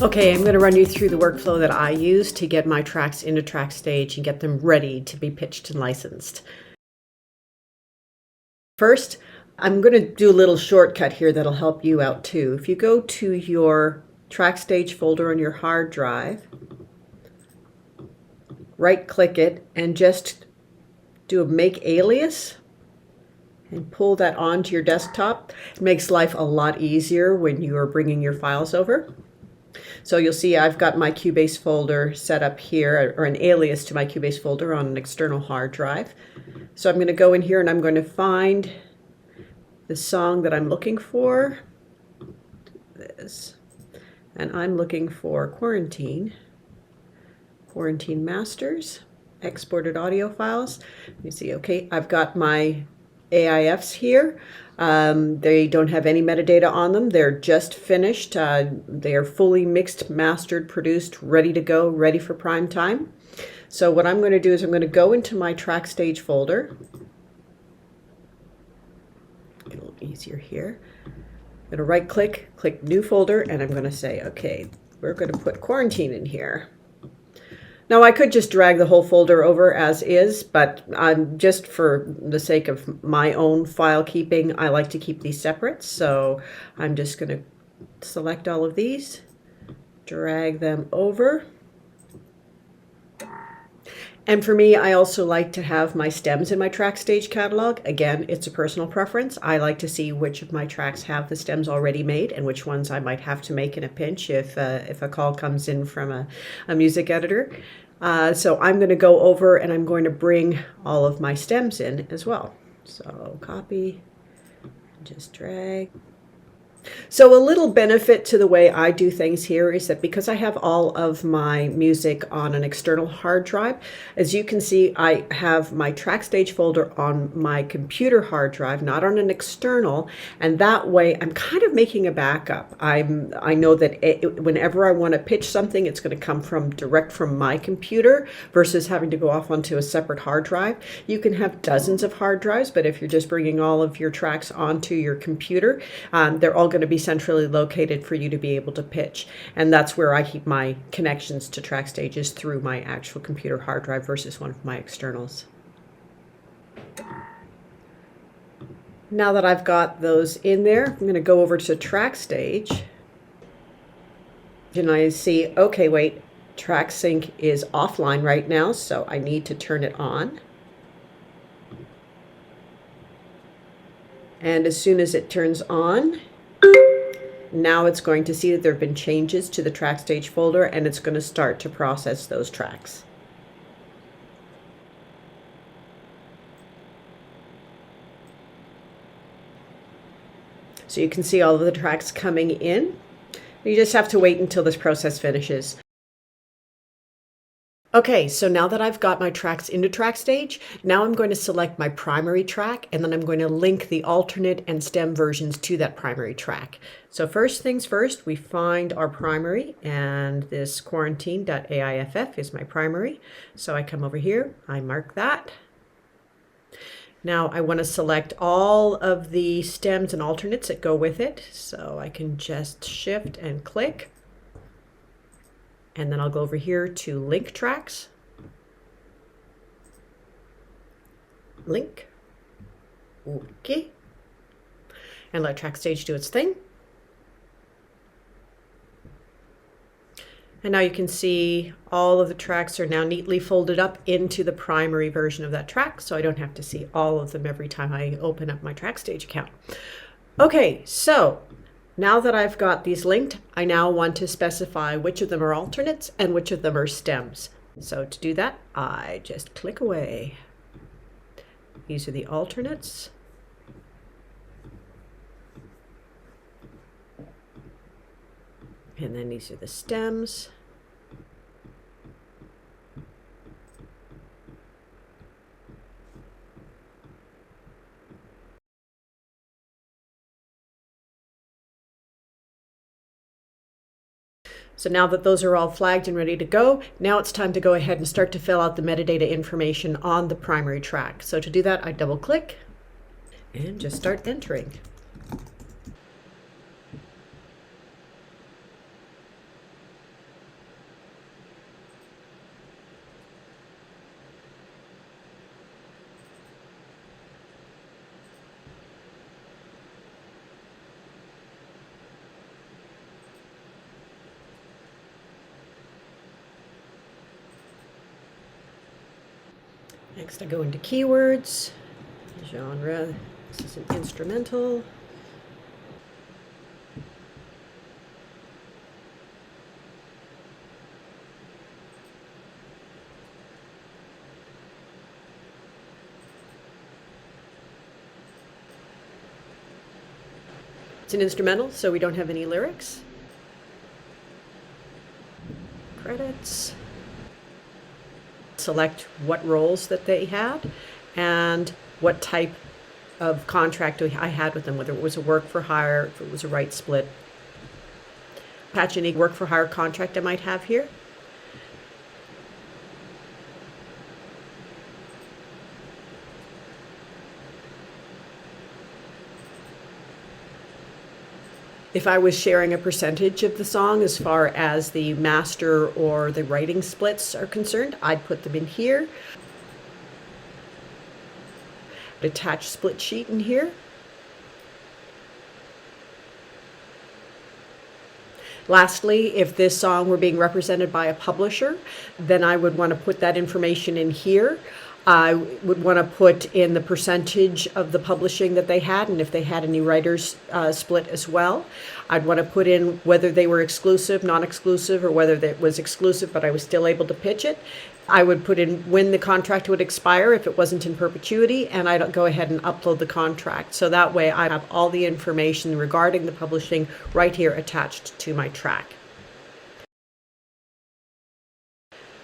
Okay, I'm going to run you through the workflow that I use to get my tracks into TrackStage and get them ready to be pitched and licensed. First, I'm going to do a little shortcut here that'll help you out too. If you go to your TrackStage folder on your hard drive, right-click it and just do a make alias and pull that onto your desktop. It makes life a lot easier when you are bringing your files over. So you'll see I've got my Cubase folder set up here, or an alias to my Cubase folder on an external hard drive. So I'm going to go in here and I'm going to find the song that I'm looking for. This. And I'm looking for Quarantine Masters, exported audio files. You see, okay, I've got my AIFs here. They don't have any metadata on them. They're just finished. They are fully mixed, mastered, produced, ready to go, ready for prime time. So what I'm going to do is I'm going to go into my TrackStage folder. Get a little easier here. I'm going to right click, click new folder, and I'm going to say, okay, we're going to put Quarantine in here. Now I could just drag the whole folder over as is, but just for the sake of my own file keeping, I like to keep these separate. So I'm just going to select all of these, drag them over. And for me, I also like to have my stems in my TrackStage catalog. Again, it's a personal preference. I like to see which of my tracks have the stems already made and which ones I might have to make in a pinch if a call comes in from a music editor. So I'm going to go over and I'm going to bring all of my stems in as well. So copy, just drag. So a little benefit to the way I do things here is that because I have all of my music on an external hard drive, as you can see, I have my TrackStage folder on my computer hard drive, not on an external, and that way I'm kind of making a backup. I know that whenever I want to pitch something, it's going to come from direct from my computer versus having to go off onto a separate hard drive. You can have dozens of hard drives, but if you're just bringing all of your tracks onto your computer, they're all going to be centrally located for you to be able to pitch. And that's where I keep my connections to TrackStage, is through my actual computer hard drive versus one of my externals. Now that I've got those in there, I'm going to go over to TrackStage. And I see, okay, wait, TrackSync is offline right now, so I need to turn it on. And as soon as it turns on, now it's going to see that there have been changes to the TrackStage folder and it's going to start to process those tracks. So you can see all of the tracks coming in. You just have to wait until this process finishes. Okay, so now that I've got my tracks into TrackStage, now I'm going to select my primary track and then I'm going to link the alternate and stem versions to that primary track. So first things first, we find our primary, and this quarantine.aiff is my primary. So I come over here, I mark that. Now I want to select all of the stems and alternates that go with it. So I can just shift and click. And then I'll go over here to link tracks. Link. Okay. And let TrackStage do its thing. And now you can see all of the tracks are now neatly folded up into the primary version of that track, so I don't have to see all of them every time I open up my TrackStage account. Okay, so now that I've got these linked, I now want to specify which of them are alternates and which of them are stems. So to do that, I just click away. These are the alternates. And then these are the stems. So now that those are all flagged and ready to go, now it's time to go ahead and start to fill out the metadata information on the primary track. So to do that, I double click and just start entering. Next I go into keywords, genre, this is an instrumental. It's an instrumental, so we don't have any lyrics. Credits. Select what roles that they had and what type of contract I had with them, whether it was a work for hire, if it was a right split. Attach any work for hire contract I might have here. If I was sharing a percentage of the song as far as the master or the writing splits are concerned, I'd put them in here. Attach split sheet in here. Lastly, if this song were being represented by a publisher, then I would want to put that information in here. I would want to put in the percentage of the publishing that they had, and if they had any writers split as well. I'd want to put in whether they were exclusive, non-exclusive, or whether it was exclusive but I was still able to pitch it. I would put in when the contract would expire if it wasn't in perpetuity, and I'd go ahead and upload the contract. So that way I have all the information regarding the publishing right here attached to my track.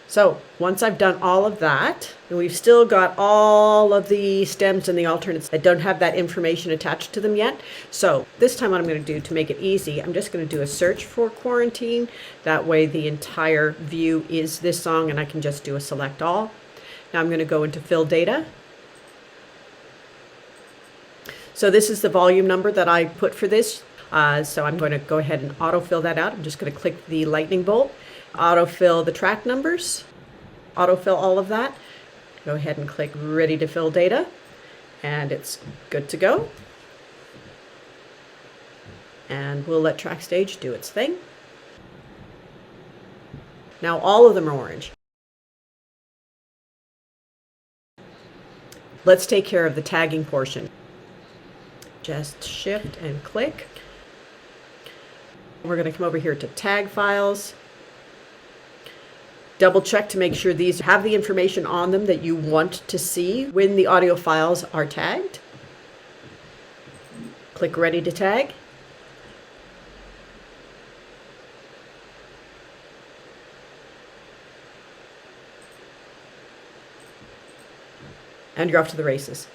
So once I've done all of that, and we've still got all of the stems and the alternates that don't have that information attached to them yet. So this time what I'm going to do to make it easy, I'm just going to do a search for Quarantine. That way the entire view is this song and I can just do a select all. Now I'm going to go into fill data. So this is the volume number that I put for this. So I'm going to go ahead and autofill that out. I'm just going to click the lightning bolt. Autofill the track numbers, autofill all of that. Go ahead and click ready to fill data, and it's good to go. And we'll let TrackStage do its thing. Now all of them are orange. Let's take care of the tagging portion. Just shift and click. We're going to come over here to tag files. Double check to make sure these have the information on them that you want to see when the audio files are tagged. Click ready to tag. And you're off to the races.